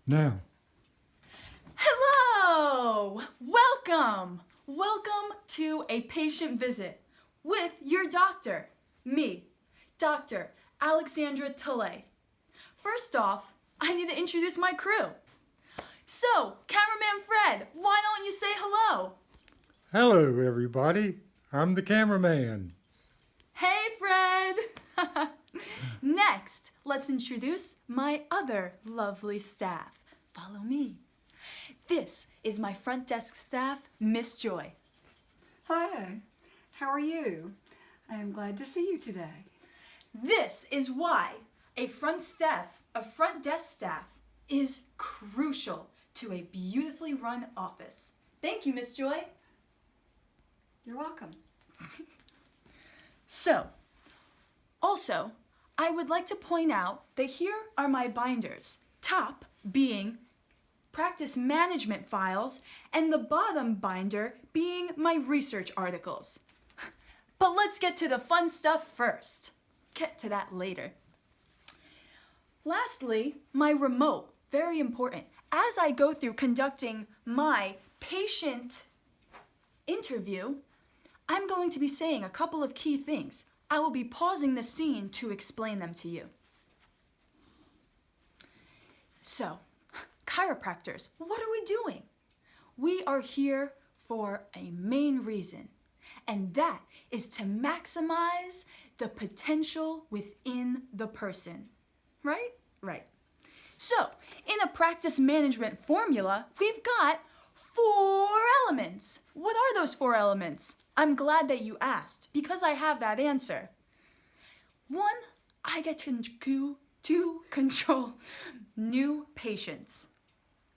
Now. Hello! Welcome to a patient visit with your doctor, me, Dr. Alexandra Talay. First off, I need to introduce my crew. So, cameraman Fred, why don't you say hello? Hello, everybody. I'm the cameraman. Hey, Fred! Next, let's introduce my other lovely staff. Follow me. This is my front desk staff, Miss Joy. Hi, how are you? I am glad to see you today. This is why a front desk staff is crucial to a beautifully run office. Thank you, Miss Joy. You're welcome. So, also, I would like to point out that here are my binders, top being practice management files and the bottom binder being my research articles. But let's get to the fun stuff first. Get to that later. Lastly, my remote, very important. As I go through conducting my patient interview, I'm going to be saying a couple of key things. I will be pausing the scene to explain them to you. So, chiropractors, what are we doing? We are here for a main reason, and that is to maximize the potential within the person. Right? Right. So, in a practice management formula, we've got 4 elements. What are those 4 elements? I'm glad that you asked, because I have that answer. 1, I get to control new patients.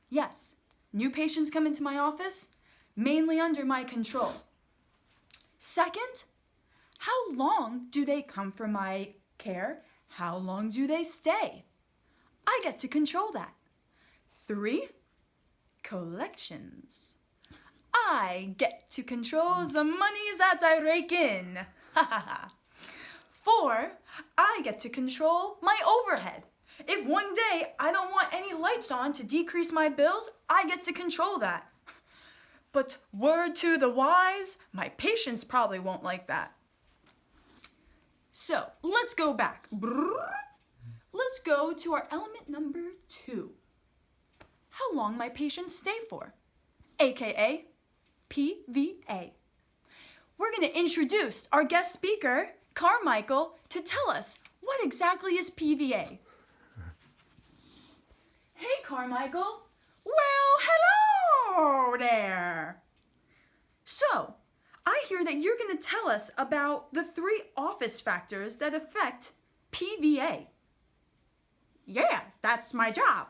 Yes, new patients come into my office, mainly under my control. 2nd, how long do they come for my care? How long do they stay? I get to control that. 3, collections. I get to control the monies that I rake in. 4, I get to control my overhead. If one day I don't want any lights on to decrease my bills, I get to control that. But word to the wise, my patients probably won't like that. So, let's go back. Let's go to our element number 2. How long my patients stay for, aka PVA. We're going to introduce our guest speaker, Carmichael, to tell us what exactly is PVA. Hey, Carmichael. Well, hello there. So, I hear that you're going to tell us about the 3 office factors that affect PVA. Yeah, that's my job.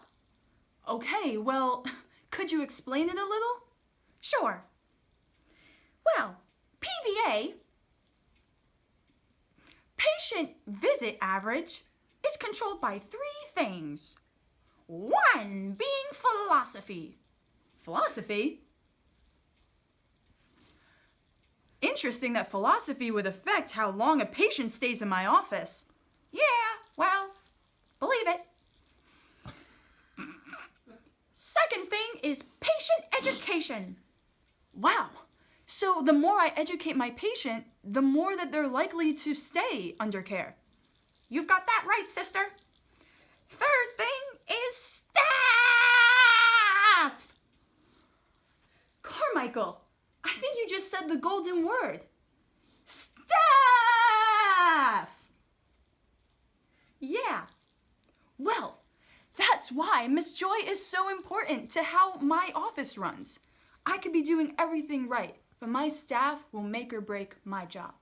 Okay, well, could you explain it a little? Sure. Well, PVA, patient visit average, is controlled by 3 things. 1 being philosophy. Philosophy? Interesting that philosophy would affect how long a patient stays in my office. Yeah, well, believe it. 2nd thing is patient education. Wow. So the more I educate my patient, the more that they're likely to stay under care. You've got that right, sister. 3rd thing is staff. Carmichael, I think you just said the golden word. Staff. Yeah. Well, that's why Miss Joy is so important to how my office runs. I could be doing everything right, but my staff will make or break my job.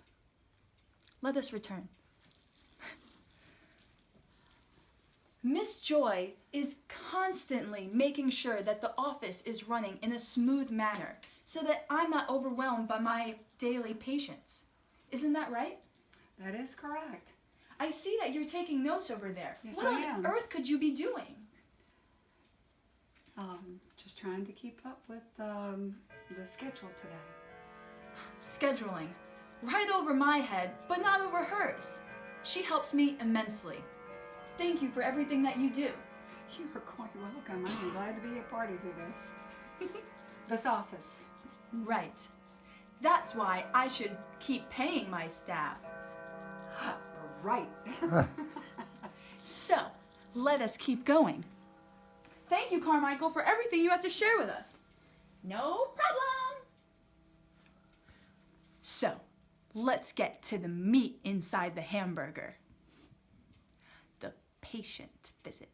Let us return. Miss Joy is constantly making sure that the office is running in a smooth manner so that I'm not overwhelmed by my daily patients. Isn't that right? That is correct. I see that you're taking notes over there. Yes, what I on am. earth could you be doing? Just trying to keep up with the schedule today. Scheduling. Right over my head, but not over hers. She helps me immensely. Thank you for everything that you do. You are quite welcome. I'm glad to be a party to this. This office. Right. That's why I should keep paying my staff. Right. So, let us keep going. Thank you, Carmichael, for everything you have to share with us. No problem. So, let's get to the meat inside the hamburger. The patient visit.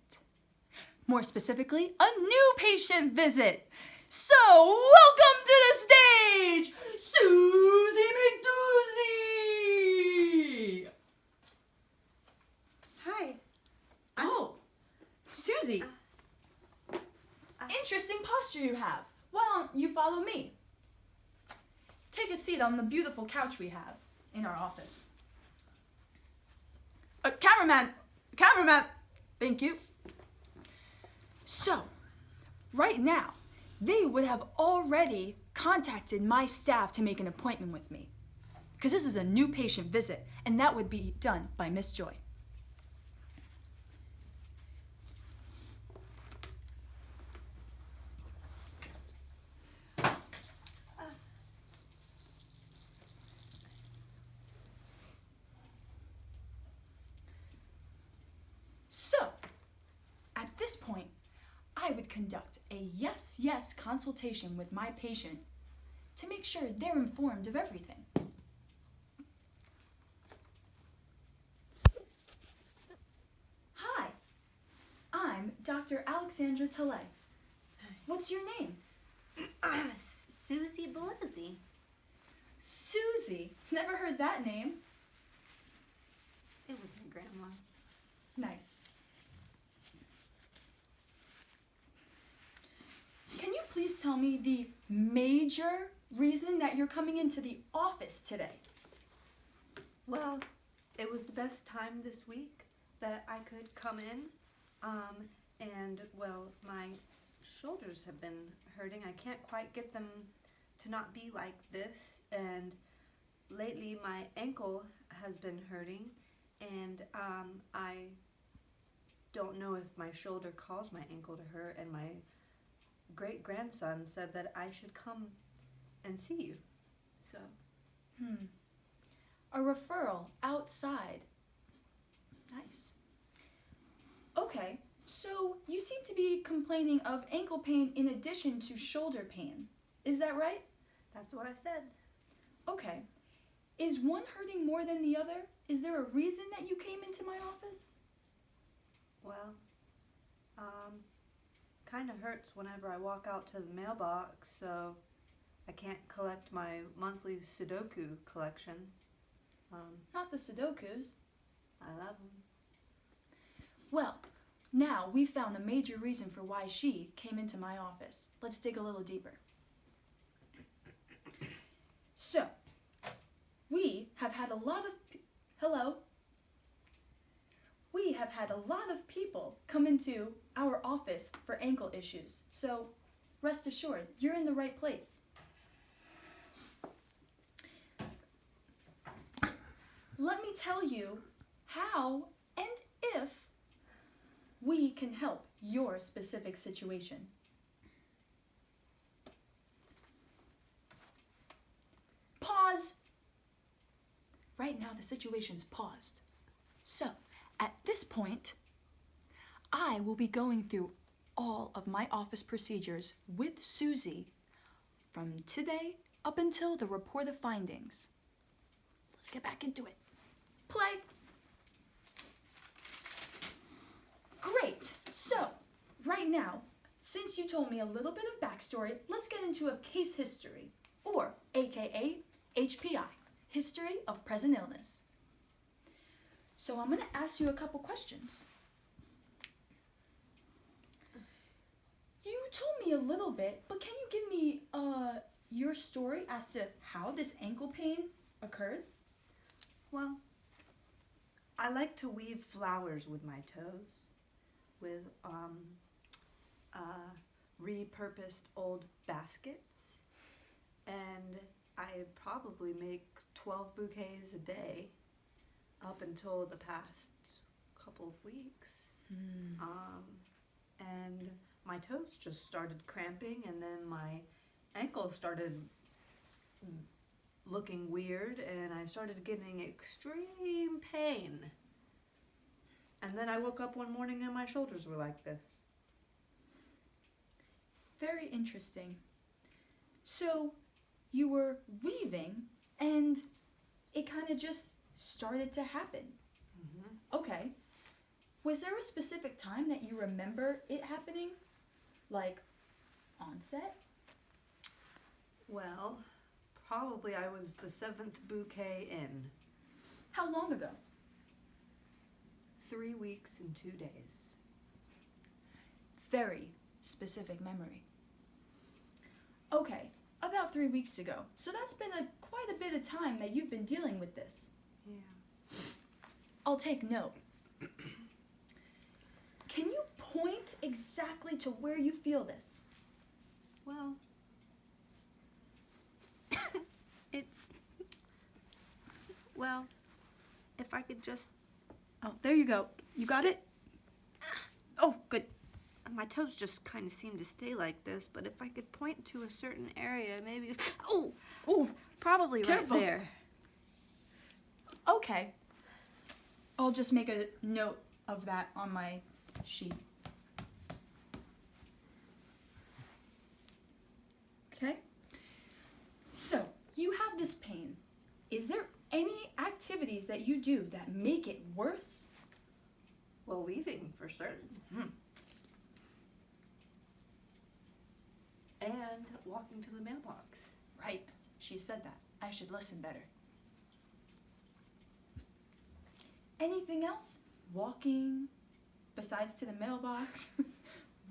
More specifically, a new patient visit. So, welcome to the stage, Susie McDoozy! Hi. Oh, Susie. Interesting posture you have. Why don't you follow me? Take a seat on the beautiful couch we have in our office. Cameraman! Thank you. So, right now, they would have already contacted my staff to make an appointment with me. Because this is a new patient visit, and that would be done by Miss Joy. So, at this point, I would conduct a yes consultation with my patient to make sure they're informed of everything. Hi, I'm Dr. Alexandra Talay. What's your name? Susie Belosi. Susie. Never heard that name. It was my grandma's. Nice. Can you please tell me the major reason that you're coming into the office today? Well, it was the best time this week that I could come in. And well, my shoulders have been hurting. I can't quite get them to not be like this. And lately my ankle has been hurting. And I don't know if my shoulder caused my ankle to hurt. And my great-grandson said that I should come and see you. So. A referral outside. Nice. Okay, so you seem to be complaining of ankle pain in addition to shoulder pain. Is that right? That's what I said. Okay. Is one hurting more than the other? Is there a reason that you came into my office? Well, kind of hurts whenever I walk out to the mailbox, so I can't collect my monthly Sudoku collection. Not the Sudokus. I love them. Well, now we found the major reason for why she came into my office. Let's dig a little deeper. So, we have had a lot of We have had a lot of people come into our office for ankle issues. So, rest assured, you're in the right place. Let me tell you how and if we can help your specific situation. Pause. Right now, the situation's paused. So, at this point, I will be going through all of my office procedures with Susie from today up until the report of findings. Let's get back into it. Play. Great. So, right now, since you told me a little bit of backstory, let's get into a case history, or AKA HPI, History of Present Illness. So I'm going to ask you a couple questions. You told me a little bit, but can you give me your story as to how this ankle pain occurred? Well, I like to weave flowers with my toes, with repurposed old baskets, and I probably make 12 bouquets a day up until the past couple of weeks. and my toes just started cramping, and then my ankle started looking weird, and I started getting extreme pain. And then I woke up one morning and my shoulders were like this. Very interesting. So you were weaving and it kind of just started to happen. Mm-hmm. Okay. Was there a specific time that you remember it happening? Like onset? Well, probably I was the 7th bouquet in. How long ago? 3 weeks and 2 days. Very specific memory. Okay, about 3 weeks ago. So that's been quite a bit of time that you've been dealing with this. Yeah. I'll take note. Can you point exactly to where you feel this? Well, well, if I could just... Oh, there you go. You got it? Oh, good. My toes just kind of seem to stay like this, but if I could point to a certain area, maybe... Oh! Oh, Probably careful. right there. Okay. I'll just make a note of that on my sheet. Okay? So, you have this pain. Is there any activities that you do that make it worse? Well, weaving, for certain. And walking to the mailbox. Right. She said that. I should listen better. Anything else? Walking, besides to the mailbox,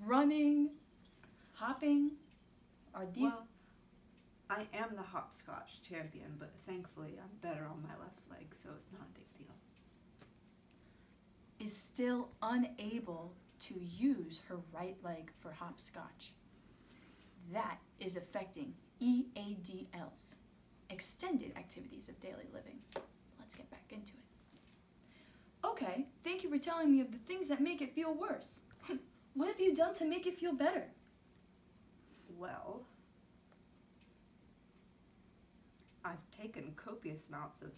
running, hopping? Are these... Well, I am the hopscotch champion, but thankfully I'm better on my left leg, so it's not a big deal. is still unable to use her right leg for hopscotch. That is affecting EADLs, extended activities of daily living. Let's get back into it. Okay, thank you for telling me of the things that make it feel worse. What have you done to make it feel better? Well, I've taken copious amounts of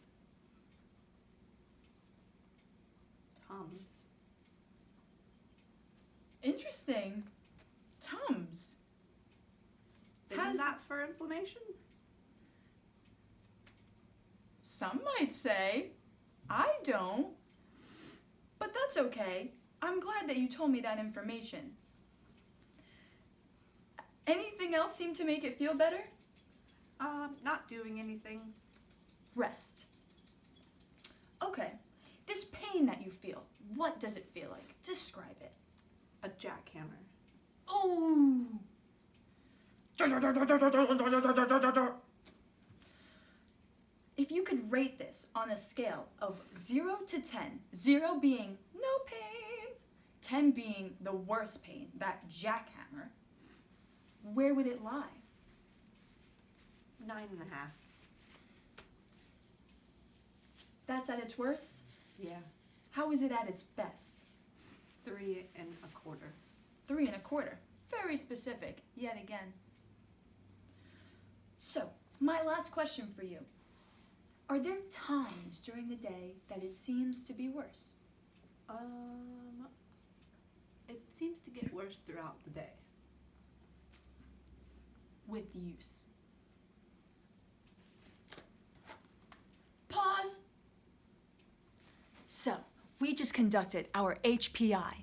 Tums. Interesting. Tums. Isn't that for inflammation? Some might say. I don't. But that's okay. I'm glad that you told me that information. Anything else seem to make it feel better? Not doing anything. Rest. Okay. This pain that you feel, what does it feel like? Describe it. A jackhammer. Ooh! If you could rate this on a scale of 0 to 10, 0 being no pain, 10 being the worst pain, that jackhammer, where would it lie? 9.5. That's at its worst? Yeah. How is it at its best? 3.25. 3.25. Very specific, yet again. So, my last question for you. Are there times during the day that it seems to be worse? It seems to get worse throughout the day. With use. Pause. So, we just conducted our HPI.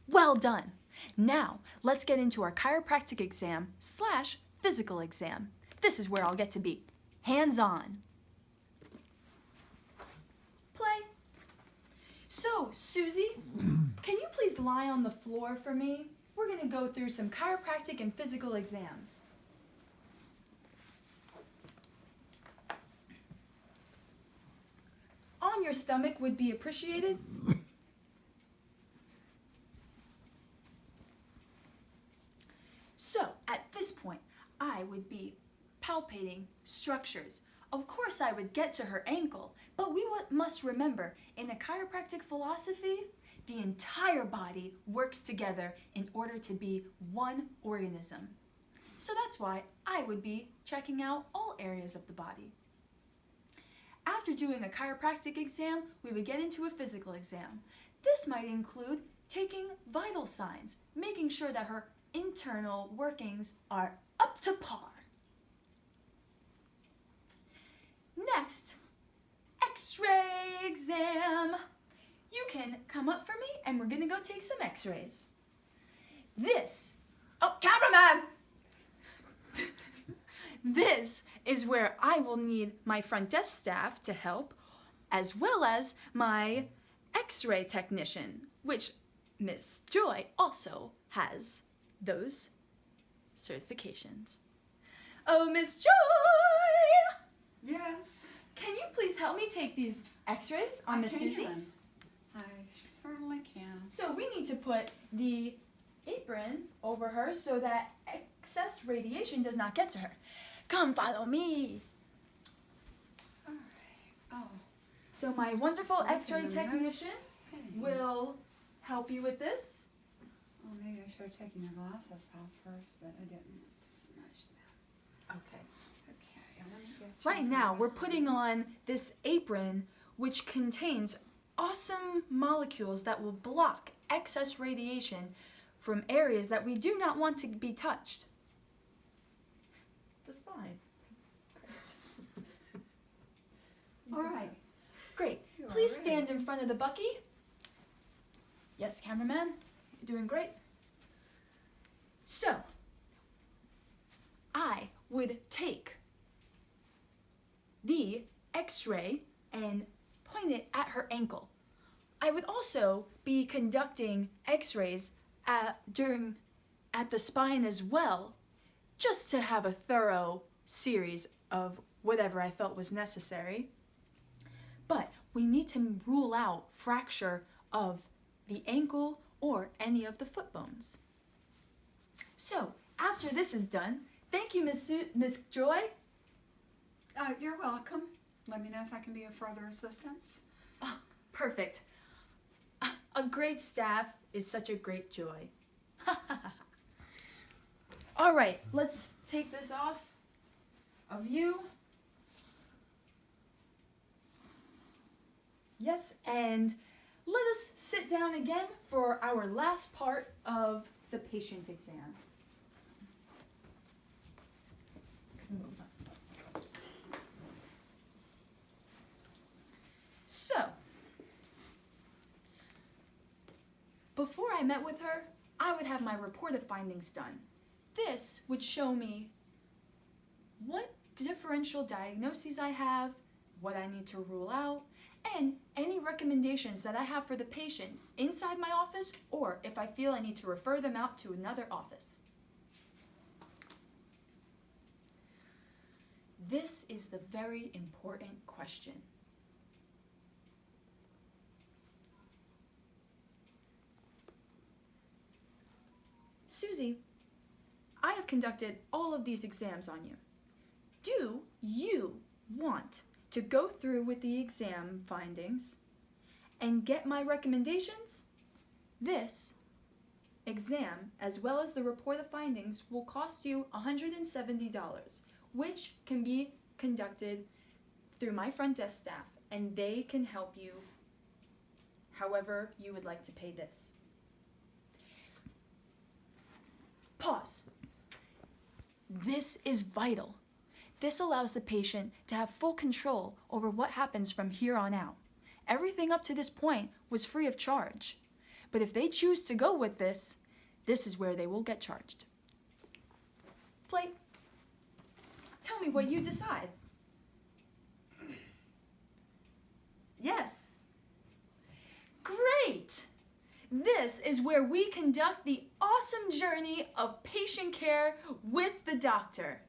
Well done. Now, let's get into our chiropractic exam / physical exam. This is where I'll get to be hands-on. Play. So, Susie, can you please lie on the floor for me? We're going to go through some chiropractic and physical exams. On your stomach would be appreciated. So, at this point, I would be palpating structures. Of course, I would get to her ankle, but we must remember, in the chiropractic philosophy, the entire body works together in order to be one organism. So that's why I would be checking out all areas of the body. After doing a chiropractic exam, we would get into a physical exam. This might include taking vital signs, making sure that her internal workings are up to par. Next, X-ray exam. You can come up for me and we're gonna go take some X-rays. Cameraman! This is where I will need my front desk staff to help, as well as my X-ray technician, which Miss Joy also has those certifications. Oh, Miss Joy! Yes. Can you please help me take these X-rays on Miss Susie? I certainly can. So we need to put the apron over her so that excess radiation does not get to her. Come follow me. All right. Oh. So my wonderful So I X-ray can technician Hey. will help you with this. Well, maybe I should have taken your glasses off first, but I didn't want to smudge them. Okay. Okay. Let me get you Right now, we're that. putting on this apron which contains awesome molecules that will block excess radiation from areas that we do not want to be touched. The spine. All right. Great. You are Please ready. stand in front of the Bucky. Yes, cameraman. You're doing great. So, I would take the X-ray and point it at her ankle. I would also be conducting X-rays at the spine as well, just to have a thorough series of whatever I felt was necessary. But we need to rule out fracture of the ankle or any of the foot bones. So, after this is done, thank you, Miss Joy. You're welcome. Let me know if I can be of further assistance. Oh, perfect. A great staff is such a great joy. All right, let's take this off of you. Yes, and let us sit down again for our last part of the patient exam. So, before I met with her, I would have my report of findings done. This would show me what differential diagnoses I have, what I need to rule out, and any recommendations that I have for the patient inside my office, or if I feel I need to refer them out to another office. This is the very important question. Susie, I have conducted all of these exams on you. Do you want to go through with the exam findings and get my recommendations? This exam, as well as the report of findings, will cost you $170, which can be conducted through my front desk staff, and they can help you however you would like to pay this. Pause. This is vital. This allows the patient to have full control over what happens from here on out. Everything up to this point was free of charge. But if they choose to go with this, this is where they will get charged. Plate. Tell me what you decide. Yes. Great! This is where we conduct the awesome journey of patient care with the doctor.